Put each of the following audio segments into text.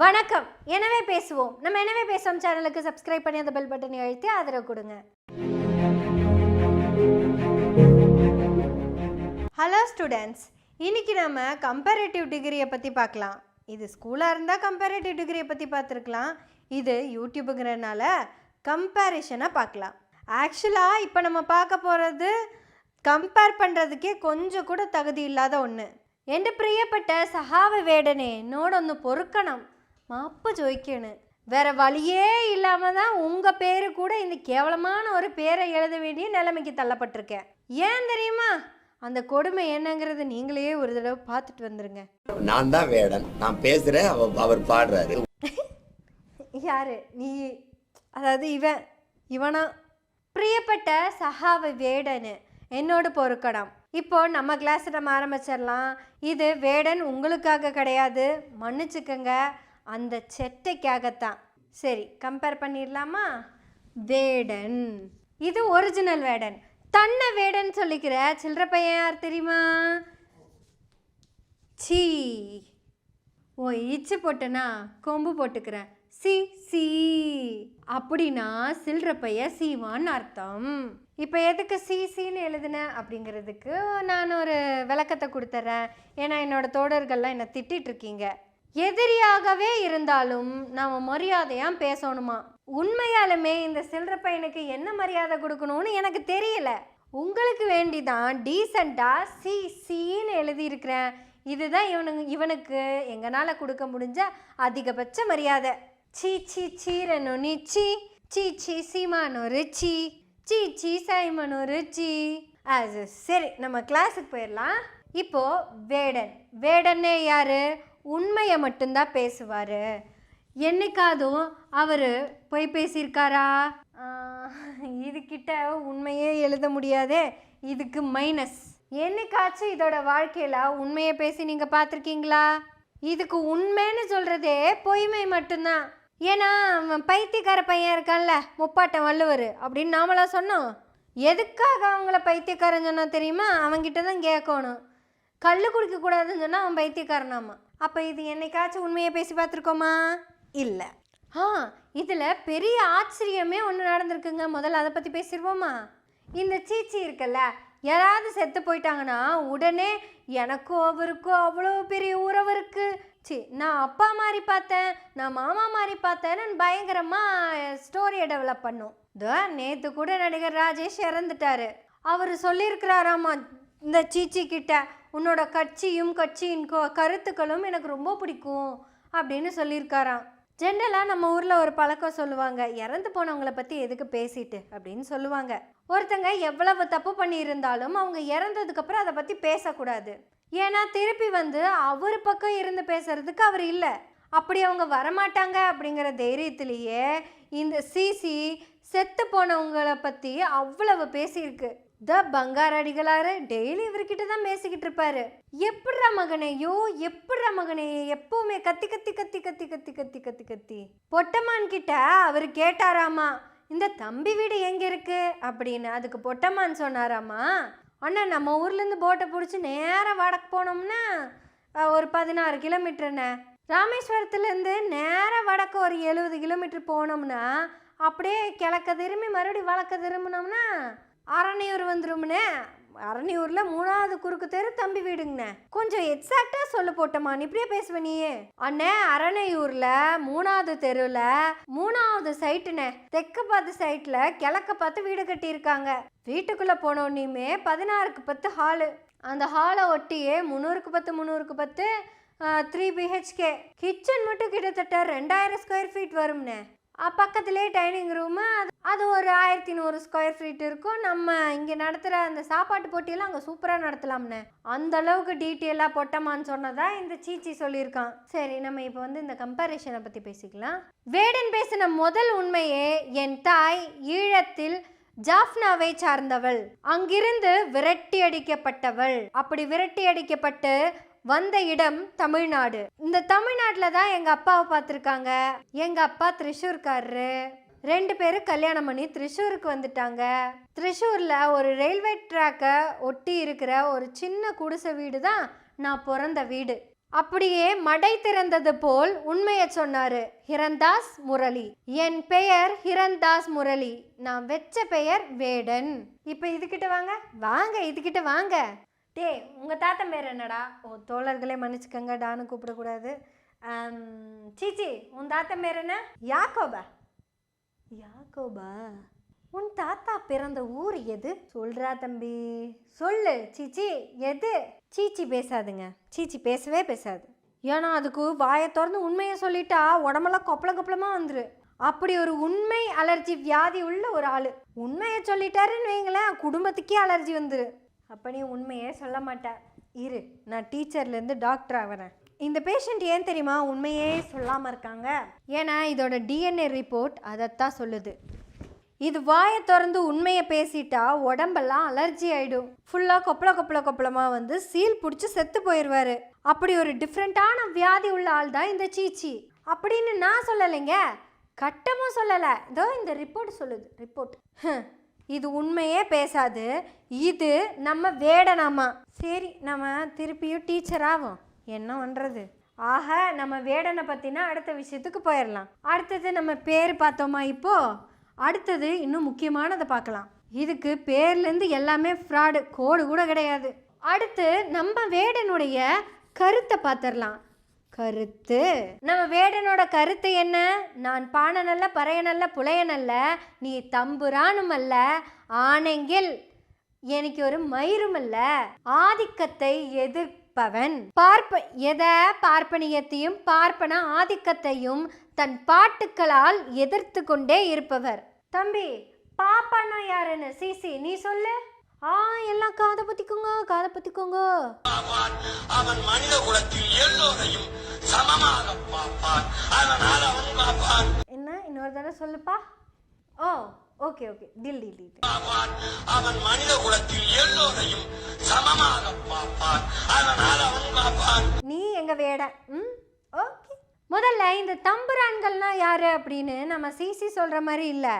வணக்கம். எனவே பேசுவோம். நம்ம எனவே பேசுவோம் சேனலுக்கு சப்ஸ்கிரைப் பண்ணி அந்த பெல் பட்டனை அழுத்தி ஆதரவு கொடுங்க. ஹலோ ஸ்டூடெண்ட்ஸ், இன்னைக்கு நம்ம கம்பேரேட்டிவ் டிகிரியை பற்றி பார்க்கலாம். இது ஸ்கூலாக இருந்தால் கம்பேரேட்டிவ் டிகிரியை பற்றி பார்த்துருக்கலாம். இது யூடியூபுங்கிறதுனால கம்பேரிஷனை பார்க்கலாம். ஆக்சுவலாக இப்போ நம்ம பார்க்க போகிறது கம்பேர் பண்ணுறதுக்கே கொஞ்சம் கூட தகுதி இல்லாத ஒன்று. എൻ്റെ പ്രിയപ്പെട്ട സഹാവ വേടനെ എന്നോടൊന്ന് പൊറുക്കണം, மாப்பு ஜோய்க்கணும். வேற வழியே இல்லாமல் தான் உங்கள் பேரு கூட இந்த கேவலமான ஒரு பேரை எழுத வேண்டிய நிலைமைக்கு தள்ளப்பட்டிருக்கேன். ஏன் தெரியுமா? அந்த கொடுமை என்னங்கிறது நீங்களே ஒரு தடவை பார்த்துட்டு வந்துருங்க. நான் தான் வேடன், நான் பேசுகிறேன், அவர் பாடுறாரு. யாரு நீ? அதாவது இவனா? பிரியப்பட்ட சகாவ வேடனு என்னோட பொறுக்கணும். இப்போ நம்ம கிளாஸ் நம்ம ஆரம்பிச்சிடலாம். இது வேடன் உங்களுக்காக கிடையாது, மன்னிச்சுக்கங்க, அந்த செட்டைக்காகத்தான். சரி, கம்பேர் பண்ணிடலாமா? வேடன் இது ஒரிஜினல் வேடன். தன்னை வேடன் சொல்லிக்கிற சில்லற பையன் யார் தெரியுமா? சீ, ஓ இச்சு போட்டனா கொம்பு போட்டுக்கிறேன். சி சி அப்படின்னா சில்லற பைய சீவான்னு அர்த்தம். இப்போ எதுக்கு சிசின்னு எழுதுனேன் அப்படிங்கிறதுக்கு நான் ஒரு விளக்கத்தை கொடுத்துட்றேன். ஏன்னா என்னோட தோழர்கள்லாம் என்னை திட்டிகிட்டு இருக்கீங்க. எதிரியாகவே இருந்தாலும் நாம் மரியாதையாக பேசணுமா? உண்மையாலுமே இந்த சில்லற பையனுக்கு என்ன மரியாதை கொடுக்கணும்னு எனக்கு தெரியல. உங்களுக்கு வேண்டிதான் டீசெண்டாக சி சின்னு எழுதியிருக்கிறேன். இதுதான் இவனுக்கு எங்களால் கொடுக்க முடிஞ்ச அதிகபட்ச மரியாதை. சீ சீ சீரனு நீ சீ சீ சீ சீமானொரு சீ சீ சீ சைமனொரு சீ. அது சரி, நம்ம கிளாஸுக்கு போயிடலாம். இப்போது வேடன்னே யார்? உண்மையை மட்டும்தான் பேசுவார். என்னைக்காதும் அவர் பொய் பேசியிருக்காரா? இதுக்கிட்ட உண்மையே எழுத முடியாதே, இதுக்கு மைனஸ். என்னைக்காச்சும் இதோட வாழ்க்கையில் உண்மையை பேசி நீங்கள் பார்த்துருக்கீங்களா? இதுக்கு உண்மைன்னு சொல்கிறதே பொய்மை மட்டும்தான். ஏன்னா அவன் பைத்தியக்கார பையன் இருக்கான்ல, முப்பாட்டம் வள்ளுவர் அப்படின்னு நாமளாக சொன்னோம். எதுக்காக அவங்கள பைத்தியக்காரன் சொன்னால் தெரியுமா? அவன்கிட்ட தான் கேட்கணும். கல் குடிக்கக்கூடாதுன்னு சொன்னால் அவன் பைத்தியக்காரனாமா. அப்போ இது என்னைக்காச்சும் உண்மையை பேசி பார்த்துருக்கோமா? இல்லை. இதில் பெரிய ஆச்சரியமே ஒன்று நடந்திருக்குங்க. முதல்ல அதை பற்றி பேசிடுவோமா? இந்த சீச்சி இருக்குல்ல, யாராவது செத்து போயிட்டாங்கன்னா உடனே எனக்கும் அவருக்கும் அவ்வளோ பெரிய உறவு இருக்குது, நான் அப்பா மாதிரி பார்த்தேன், நான் மாமா மாதிரி பார்த்தேன்னு பயங்கரமாக ஸ்டோரியை டெவலப் பண்ணும். நேற்று கூட நடிகர் ராஜேஷ் இறந்துட்டாரு. அவர் சொல்லியிருக்கிறாராமா இந்த சீச்சி கிட்ட, உன்னோட கட்சியின் கருத்துக்களும் எனக்கு ரொம்ப பிடிக்கும் அப்படின்னு சொல்லியிருக்காராம். ஜென்ரலாக நம்ம ஊரில் ஒரு பழக்கம் சொல்லுவாங்க, இறந்து போனவங்களை பற்றி எதுக்கு பேசிட்டு அப்படின்னு சொல்லுவாங்க. ஒருத்தங்க எவ்வளவு தப்பு பண்ணியிருந்தாலும் அவங்க இறந்ததுக்கப்புறம் அதை பற்றி பேசக்கூடாது. ஏன்னா திருப்பி அவர் பக்கம் இருந்து பேசுறதுக்கு அவர் இல்லை. அப்படி அவங்க வரமாட்டாங்க அப்படிங்கிற தைரியத்திலேயே இந்த சிசி செத்து போனவங்களை பற்றி அவ்வளவு பேசியிருக்கு. பங்காரடிகளாரு டெய்லி இவர்கிட்ட தான் பேசிக்கிட்டு இருப்பாரு. எப்படிரா மகனே எப்பவுமே கத்தி கத்தி கத்தி கத்தி கத்தி கத்தி கத்தி கத்தி. பொட்டமான் கிட்ட அவர் கேட்டாராமா, இந்த தம்பி வீடு எங்க இருக்கு அப்படின்னு. அதுக்கு பொட்டமான் சொன்னாராமா, அண்ணா நம்ம ஊர்லேருந்து போட்டை பிடிச்சி நேராக வடக்கு போனோம்னா ஒரு 16 கிலோமீட்டருண்ணே. ராமேஸ்வரத்துலேருந்து நேராக வடக்கு ஒரு 70 கிலோமீட்டர் போனோம்னா அப்படியே கிழக்க திரும்பி மறுபடியும் வழக்க திரும்பினோம்னா அரணியூர் வந்துரும்ண்ணே. அரணியூரில் 3வது குறுக்கு தெரு தம்பி வீடுங்கண்ணே. கொஞ்சம் எக்ஸாக்டாக சொல்ல போட்டோமா, இப்படியே பேசுவேன் நீயே. அண்ணே, அரணையூரில் 3வது தெருவில் 3வது சைட்டுண்ணே. தெற்கு பார்த்து சைட்டில் கிழக்க பார்த்து வீடு கட்டியிருக்காங்க. வீட்டுக்குள்ளே போனோன்னையுமே 16க்கு 10 ஹாலு. அந்த ஹாலை ஒட்டியே 300க்கு 10 3 BHK. கிச்சன் மட்டும் கிட்டத்தட்ட 2000 ஸ்கொயர் ஃபீட் வரும்ண்ணே. பக்கத்துலேயே டைனிங் ரூமு, அது ஒரு 1100 ஸ்கொயர் ஃபீட் இருக்கும். நம்ம இங்கே நடத்துகிற அந்த சாப்பாட்டு போட்டியெல்லாம் அங்கே சூப்பராக நடத்தலாம்ண்ணே. அந்த அளவுக்கு டீட்டெயிலாக பொட்டமான்னு சொன்னதா இந்த சீச்சி சொல்லியிருக்கான். சரி, நம்ம இப்போ இந்த கம்பேரிஷனை பற்றி பேசிக்கலாம். வேடன் பேசின முதல் உண்மையே, என் தாய் ஈழத்தில் ஜாஃப்னாவை சார்ந்தவள், அங்கிருந்து விரட்டி அடிக்கப்பட்டவள். அப்படி விரட்டி அடிக்கப்பட்டு வந்த இடம் தமிழ்நாடு. இந்த தமிழ்நாட்டில் தான் எங்கள் அப்பாவை பார்த்துருக்காங்க. எங்கள் அப்பா திரிஷூர்காரரு. 2 பேரும் கல்யாணம் பண்ணி திரிஷூருக்கு வந்துட்டாங்க. திரிஷூரில் ஒரு ரயில்வே ட்ராக்கை ஒட்டி இருக்கிற ஒரு சின்ன குடிசை வீடு தான் நான் பிறந்த வீடு. அப்படியே மடை திறந்தது போல் உண்மையை சொன்னாரு ஹிரண்தாஸ் முரளி. என் பெயர் ஹிரண்தாஸ் முரளி, நான் வெச்ச பெயர் வேடன். இப்ப இதுகிட்ட வாங்க வாங்க, இதுகிட்ட வாங்க. டே, உங்க தாத்தா பேர் என்னடா? ஓ, தோழர்களே மன்னிச்சுக்கங்க, டானு கூப்பிடக்கூடாது. சீச்சி, உன் தாத்தா பேர் என்ன? யாக்கோபா. யாக்கோபா, உன் தாத்தா பிறந்த ஊர் எது? சொல்றா தம்பி, சொல்லு. சீச்சி, எது? சீச்சி பேசாதுங்க, சீச்சி பேசவே பேசாது. ஏன்னா அதுக்கு வாயை திறந்து உண்மையை சொல்லிட்டா உடம்பெல்லாம் கொப்பளமா வந்துரு. அப்படி ஒரு உண்மை அலர்ஜி வியாதி உள்ள ஒரு ஆளு. உண்மையை சொல்லிட்டாருன்னு வைங்களேன், குடும்பத்துக்கே அலர்ஜி வந்துரு. அப்ப நீ உண்மையே சொல்ல மாட்டேன். இரு, நான் டீச்சர்லேருந்து டாக்டர் ஆகிறேன். இந்த பேஷண்ட் ஏன் தெரியுமா உண்மையே சொல்லாமல் இருக்காங்க? ஏன்னா இதோட டிஎன்ஏ ரிப்போர்ட் அதைத்தான் சொல்லுது. இது வாயை திறந்து உண்மையை பேசிட்டா உடம்பெல்லாம் அலர்ஜி ஆகிடும். ஃபுல்லாக கொப்பளமாக வந்து சீல் பிடிச்சி செத்து போயிடுவார். அப்படி ஒரு டிஃப்ரெண்ட்டான வியாதி உள்ள ஆள் தான் இந்த சீச்சி. அப்படின்னு நான் சொல்லலைங்க, கட்டமும் சொல்லலை. இதோ இந்த ரிப்போர்ட் சொல்லுது. ரிப்போர்ட் இது உண்மையே பேசாது. இது நம்ம வேடனாமா. சரி, நம்ம திருப்பியும் டீச்சர் ஆகும், என்ன பண்ணுறது? ஆக, நம்ம வேடனை பற்றினா அடுத்த விஷயத்துக்கு போயிடலாம். அடுத்தது நம்ம பேர் பார்த்தோமா? இப்போது அடுத்தது இன்னும் முக்கியமானதை பார்க்கலாம். இதுக்கு பேர்லேருந்து எல்லாமே ஃப்ராடு, கோடு கூட கிடையாது. அடுத்து நம்ம வேடனுடைய கருத்தை பார்த்துடலாம். கருத்து, நம்ம வேடனோட கருத்து என்ன? நான் பாணனல்ல, பறையனல்ல, புலையனல்ல, நீ தம்புரானும் அல்ல, ஆனெங்கில் எனக்கு ஒரு மயிரும் அல்ல, ஆதிக்கத்தை எதிர்ப்பவன். பார்ப்பனியத்தையும் பார்ப்பன ஆதிக்கத்தையும் தன் பாட்டுக்களால் எதிர்த்து கொண்டே இருப்பவர். தம்பி, பாப்பானா யாருன்னு சிசி நீ சொல்லு. எல்லாம் காதை பத்திக்கோங்க. அவன் மனித குலத்தில் எல்லோரையும் சமமாக பார்ப்பான். அதனால் அவன் பார்ப்பான். என்ன, இன்னொரு தடவை சொல்லுப்பா. ஓ, ஓகே, டில். அவன் மனித குலத்தில் எல்லோரையும் சமமாக பார்ப்பான். அதனால் அவன் பார்ப்பான். நீ எங்க வேட. ஓகே. முதல்ல இந்த தம்புரான்கள்னா யாரு அப்படின்னு நம்ம சிசி சொல்ற மாதிரி இல்லை,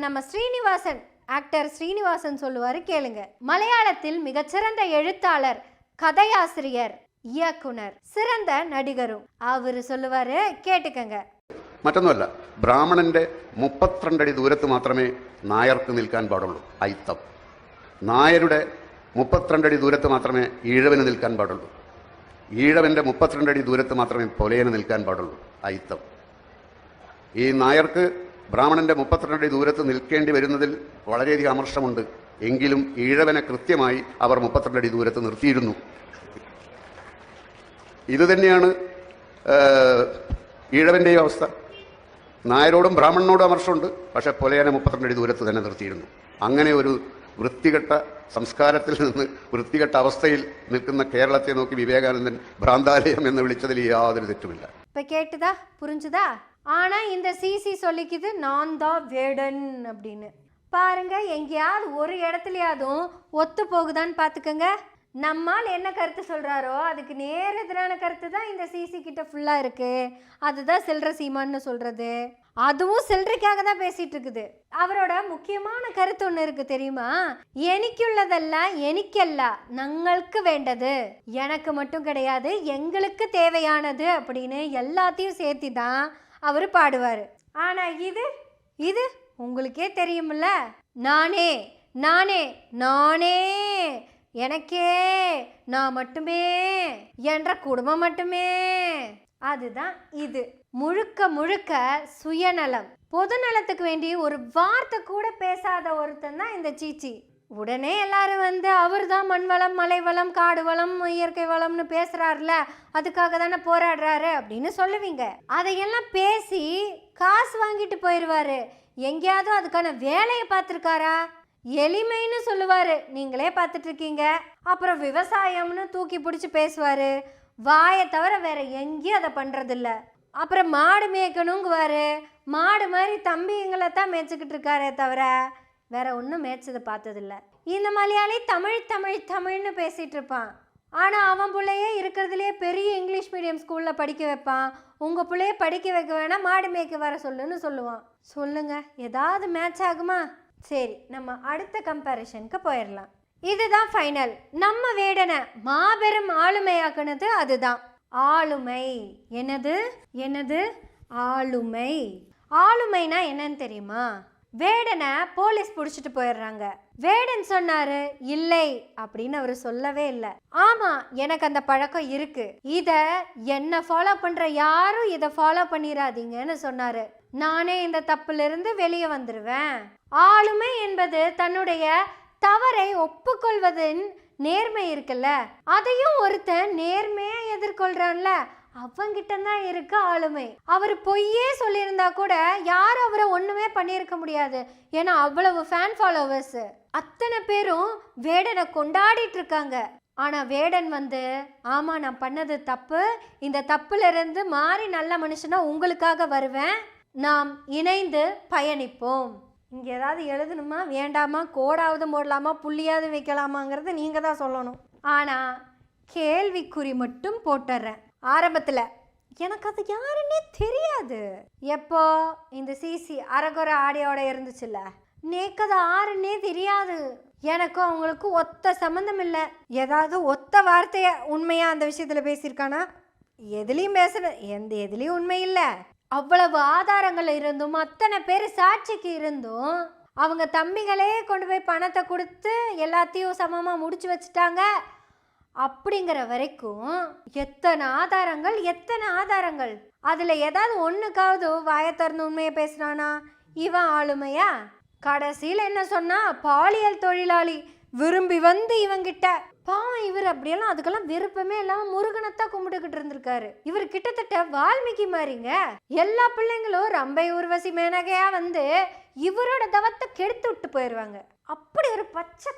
நம்ம ஸ்ரீனிவாசன், ஆக்டர் ஸ்ரீனிவாசன் சொல்லுவார், கேளுங்க. மலையாளத்தில் மிகச்சிறந்த எழுத்தாளர், கதையாசிரியர், இயக்குனர், சிறந்த நடிகரும் அவர் சொல்லுவார், കേട്ടുക്കங்க. മറ്റൊന്നുമല്ല, ബ്രാഹ്മണന്റെ 32 അടി ദൂരത്ത് മാത്രമേ നായർക്ക് നിൽക്കാൻ പാടുള്ളൂ, അയിത്തം. നായരുടെ 32 അടി ദൂരത്ത് മാത്രമേ ഈഴവന് നിൽക്കാൻ പാടുള്ളൂ. ഈഴവന്റെ 32 അടി ദൂരത്ത് മാത്രമേ പൊലയന് നിൽക്കാൻ പാടുള്ളൂ, അയിത്തം. ഈ നായർക്ക് ബ്രാഹ്മണന്റെ 32 അടി ദൂരത്ത് നിൽക്കേണ്ടി വരുന്നതിൽ വളരെയധികം അമർഷമുണ്ട്. എങ്കിലും ഈഴവനെ കൃത്യമായി അവർ 32 അടി ദൂരത്ത് നിർത്തിയിരുന്നു. ഇതുതന്നെയാണ് ഈഴവൻ്റെയും അവസ്ഥ. നായരോടും ബ്രാഹ്മണനോടും അമർഷമുണ്ട്, പക്ഷേ പൊലയനെ 32 അടി ദൂരത്ത് തന്നെ നിർത്തിയിരുന്നു. അങ്ങനെ ഒരു വൃത്തികെട്ട സംസ്കാരത്തിൽ നിന്ന് വൃത്തികെട്ട അവസ്ഥയിൽ നിൽക്കുന്ന കേരളത്തെ നോക്കി വിവേകാനന്ദൻ ഭ്രാന്താലയം എന്ന് വിളിച്ചതിൽ യാതൊരു തെറ്റുമില്ല. இப்போ கேட்டுதா, புரிஞ்சுதா? ஆனால் இந்த சிசி சொல்லிக்குது நான் தான் வேடன் அப்படின்னு. பாருங்க, எங்கேயாவது ஒரு இடத்துலையாதும் ஒத்து போகுதான்னு பார்த்துக்கோங்க. நம்மால் என்ன கருத்து சொல்கிறாரோ அதுக்கு நேர் எதிரான கருத்து தான் இந்த சிசி கிட்ட ஃபுல்லாக இருக்குது. அதுதான் சில்லற சீமான்னு சொல்கிறது. அதுவும் சில்லறைக்காக தான் பேசிகிட்டு இருக்குது. அவரோட முக்கியமான கருத்து ஒன்று இருக்குது தெரியுமா? எனக்குள்ளதெல்லாம் எனக்கல்ல, நங்களுக்கு வேண்டது, எனக்கு மட்டும் கிடையாது, எங்களுக்கு தேவையானது அப்படின்னு எல்லாத்தையும் சேர்த்து தான் அவர் பாடுவார். ஆனால் இது உங்களுக்கே தெரியுமில்ல, நானே நானே நானே, எனக்கே, நான் மட்டுமே, என்ற குடும்பம் மட்டுமே, அதுதான் இது. முழுக்க முழுக்க சுயநலம், பொது நலத்துக்கு வேண்டி ஒரு வார்த்தை கூட பேசாத ஒருத்தன் தான் இந்த சீச்சி. உடனே எல்லாரும் வந்து அவர் தான் மண் வளம், மலை வளம், காடு வளம், இயற்கை வளம்னு பேசுறாருல, அதுக்காக தானே போராடுறாரு அப்படின்னு சொல்லுவீங்க. அதையெல்லாம் பேசி காசு வாங்கிட்டு போயிடுவாரு. எங்கேயாவது அதுக்கான வேலையை பார்த்துருக்காரா? எளிமைன்னு சொல்லுவாரு, நீங்களே பார்த்துட்டு இருக்கீங்க. அப்புறம் விவசாயம்னு தூக்கி பிடிச்சி பேசுவாரு. வாயை தவிர வேற எங்கேயும் அதை பண்றதில்ல. அப்புறம் மாடு மேய்க்கணுங்குவாரு. மாடு மாதிரி தம்பிங்களை தான் மேய்ச்சிக்கிட்டு இருக்காரே தவிர வேற ஒன்றும் மேய்ச்சதை பார்த்ததில்ல. இந்த மலையாளி தமிழ் தமிழ் தமிழ்னு பேசிட்டு இருப்பான். ஆனால் அவன் பிள்ளையே இருக்கிறதுலே பெரிய இங்கிலீஷ் மீடியம் ஸ்கூலில் படிக்க வைப்பான். உங்கள் பிள்ளைய படிக்க வைக்க வேணாம், மாடு மேய்க்க வர சொல்லுன்னு சொல்லுவான். சொல்லுங்க, ஏதாவது மேட்ச் ஆகுமா? சரி, நம்ம அடுத்த கம்பேரிஷனுக்கு போயிடலாம். இதுதான் ஃபைனல். நம்ம வேடனை மாபெரும் ஆளுமையாக்குனது அதுதான். ஆளுமை. என்னது ஆளுமை. ஆளுமைனா என்னன்னு தெரியுமா? வேடனை போலீஸ் பிடிச்சிட்டு போயிடுறாங்க. வேடன் சொன்னாரு இல்லை அப்படின்னு அவர் சொல்லவே இல்லை. ஆமா, எனக்கு அந்த பழக்கம் இருக்கு, இத என்ன ஃபாலோ பண்ற யாரும் இதை ஃபாலோ பண்ணிடாதீங்கன்னு சொன்னாரு. நானே இந்த தப்புல இருந்து வெளியே வந்துருவேன். ஆளுமை என்பது தன்னுடைய தவறை ஒப்புக்கொள்வதின் நேர்மை இருக்குல்ல, அதையும் ஒருத்தன் நேர்மையா எதிர்கொள்றான்ல, அவங்கிட்ட தான் இருக்கு ஆளுமை. அவர் பொய்யே சொல்லியிருந்தா கூட யாரும் அவரை ஒண்ணுமே பண்ணியிருக்க முடியாது. ஏன்னா அவ்வளவு ஃபேன் ஃபாலோவர்ஸ், அத்தனை பேரும் வேடனை கொண்டாடிட்டு இருக்காங்க. ஆனா வேடன் வந்து ஆமா நான் பண்ணது தப்பு, இந்த தப்புல இருந்து மாறி நல்ல மனுஷனா உங்களுக்காக வருவேன், நாம் இணைந்து பயணிப்போம். இங்க ஏதாவது எழுதணுமா வேண்டாமா, கோடாவது போடலாமா புள்ளியாவது வைக்கலாமாங்கிறத நீங்க தான் சொல்லணும். ஆனா கேள்விக்குறி மட்டும் போட்டுறேன். ஆரம்பத்தில் எனக்கு அது யாருன்னே தெரியாது. எப்போ இந்த சிசி அரகுறை ஆடியோட இருந்துச்சுல்ல, நேக்கு அது ஆறுன்னே தெரியாது. எனக்கும் அவங்களுக்கு ஒத்த சம்மந்தம் இல்லை. ஏதாவது ஒத்த வார்த்தைய உண்மையா அந்த விஷயத்தில் பேசியிருக்கானா? எதுலேயும் எதுலேயும் உண்மை இல்லை. அவ்வளவு ஆதாரங்கள் இருந்தும், அத்தனை பேர் சாட்சிக்கு இருந்தும், அவங்க தம்பிகளே கொண்டு போய் பணத்தை கொடுத்து எல்லாத்தையும் சமமாக முடிச்சு வச்சுட்டாங்க. அப்படிங்கிற வரைக்கும் எத்தனை ஆதாரங்கள். அதுல ஏதாவது ஒண்ணுக்காவது வாயை திறந்து உண்மையை பேசுறானா இவன் ஆளுமையா? கடைசியில் என்ன சொன்னா, பாலியல் தொழிலாளி விரும்பி வந்து இவங்கிட்ட. பாவம், இவர் அப்படியெல்லாம் அதுக்கெல்லாம் விருப்பமே இல்லாம முருகனைத்தான் கும்பிட்டுக்கிட்டு இருந்திருக்காரு. இவர் கிட்டத்தட்ட வால்மீகி மாதிரிங்க. எல்லா பிள்ளைங்களும் ரம்பை ஊர்வசி மேனகையா வந்து இவரோட தவத்தை கெடுத்து விட்டு போயிடுவாங்க. அப்படி ஒரு பச்சை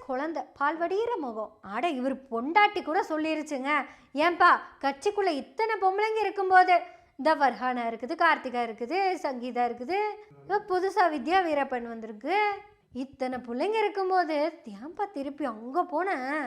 குழந்தை, பால்வடிகிற முகம். ஆட இவர் பொண்டாட்டி கூட சொல்லிருச்சுங்க, ஏன்பா கட்சிக்குள்ள இத்தனை பொம்பளைங்க இருக்கும்போது இந்த வர்ஹானா இருக்குது, கார்த்திகா இருக்குது, சங்கீதா இருக்குது, புதுசா வித்யா வீரப்பன் வந்திருக்கு, இத்தனை பிள்ளைங்க இருக்கும்போது ஏன்பா திருப்பி அங்கே போனேன்?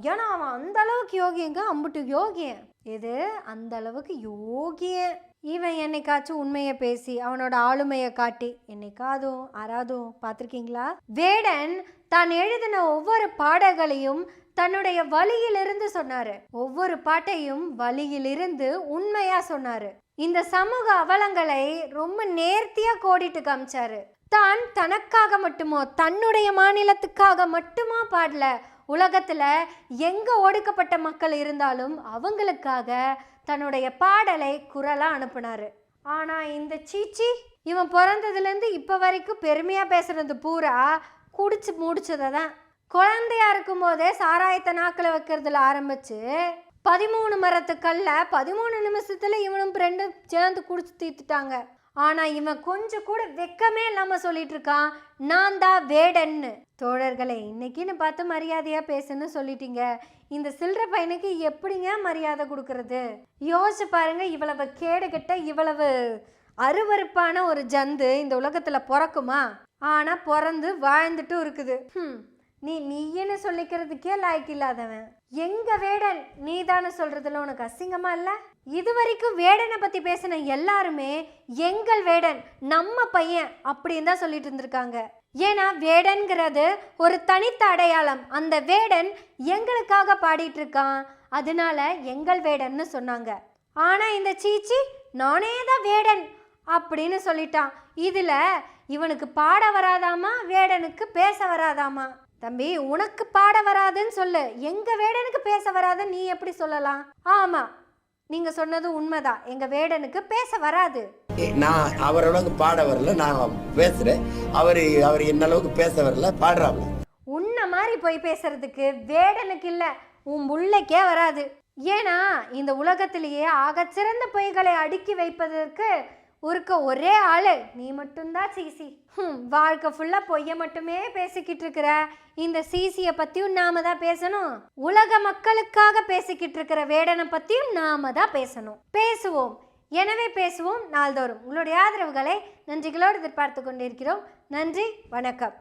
ஏன்னா அவன் அந்த அளவுக்கு யோகியங்க, அம்புட்டு யோகியன். எது அந்த அளவுக்கு யோகியன்? இவன் என்னைக்காச்சும் உண்மையை பேசி அவனோட ஆளுமையை காட்டி என்னைக்காதும் ஆராதும் பார்த்துருக்கீங்களா? வேடன் தான் எழுதின ஒவ்வொரு பாடல்களையும் தன்னுடைய வழியிலிருந்து சொன்னாரு. ஒவ்வொரு பாட்டையும் வழியிலிருந்து உண்மையா சொன்னாரு. இந்த சமூக அவலங்களை ரொம்ப நேர்த்தியா கோடிட்டு காமிச்சாரு. தான் தனக்காக மட்டுமோ தன்னுடைய மாநிலத்துக்காக மட்டுமா பாடல, உலகத்துல எங்க ஒடுக்கப்பட்ட மக்கள் இருந்தாலும் அவங்களுக்காக தன்னுடைய பாடலை குரலா அனுப்புனாரு. ஆனா இந்த சீச்சி இவன் பிறந்ததுலேருந்து இப்போ வரைக்கும் பெருமையா பேசுறது பூரா குடிச்சு முடிச்சதை தான். குழந்தையா இருக்கும் போதே சாராயத்தை நாக்கில் வைக்கிறதுல ஆரம்பிச்சு 13 மரத்துக்கல்ல 13 நிமிஷத்துல இவனும் ஃப்ரெண்டும் சேர்ந்து குடிச்சு தீர்த்துட்டாங்க. ஆனா இவன் கொஞ்சம் கூட வெக்கமே இல்லாம சொல்லிட்டு இருக்கான், நான் தான் வேடன்னு. தோழர்களே, இன்னைக்குன்னு பார்த்து மரியாதையா பேசுன்னு சொல்லிட்டீங்க, இந்த சில்லற பையனுக்கு எப்படிங்க மரியாதை கொடுக்கறது? யோசிச்சு பாருங்க. இவ்வளவு கேடுகட்ட, இவ்வளவு அருவருப்பான ஒரு ஜந்து இந்த உலகத்துல பிறக்குமா? ஆனா பிறந்து வாழ்ந்துட்டும் இருக்குது. நீன்னு சொல்லிக்கிறதுக்கே லாய்க்கு இல்லாதவன். எங்க வேடன் நீ தானே சொல்றதுல உனக்கு அசிங்கமா இல்ல? இது வரைக்கும் வேடனை பத்தி பேசின எல்லாருமே எங்கள் வேடன், நம்ம பையன் அப்படின்னு தான் சொல்லிட்டு இருந்திருக்காங்க. ஏன்னா வேடன்கிறது ஒரு தனித்த அடையாளம். அந்த வேடன் எங்களுக்காக பாடிட்டு இருக்கான், அதனால எங்கள் வேடன்னு சொன்னாங்க. ஆனா இந்த சீச்சி நானே தான் வேடன் அப்படின்னு சொல்லிட்டான். இதுல இவனுக்கு பாட வராதாமா, வேடனுக்கு பேச வராதாமா? தம்பி, உனக்கு பாட வராதுன்னு சொல்லு, எங்க வேடனுக்கு பேச வராதுன்னு நீ எப்படி சொல்லலாம்? ஆமா, நீங்க சொன்னது உண்மைதான், எங்க வேடனுக்கு பேச வராது. நான் அவரளவுக்கு பாட வரல, நான் பேசுறேன். அவர் என்ன அளவுக்கு பேச வரல, பாடுறாங்க. உன்ன மாதிரி போய் பேசுறதுக்கு வேடனுக்கு இல்ல, உன் புள்ளைக்கே வராது. ஏன்னா இந்த உலகத்திலேயே ஆகச்சிறந்த பொய்களை அடுக்கி வைப்பதற்கு ஒரே ஆளு நீ மட்டும்தான் சிசி. வாழ்க்கை ஃபுல்லா பொய்ய மட்டுமே பேசிக்கிட்டு இருக்கிற இந்த சிசிய பத்தியும் நாம தான் பேசணும். உலக மக்களுக்காக பேசிக்கிட்டு இருக்கிற வேடனை பத்தியும் நாம தான் பேசணும். பேசுவோம், எனவே பேசுவோம் நாள்தோறும். உங்களுடைய ஆதரவுகளை நன்றிகளோடு எதிர்பார்த்து கொண்டிருக்கிறோம். நன்றி, வணக்கம்.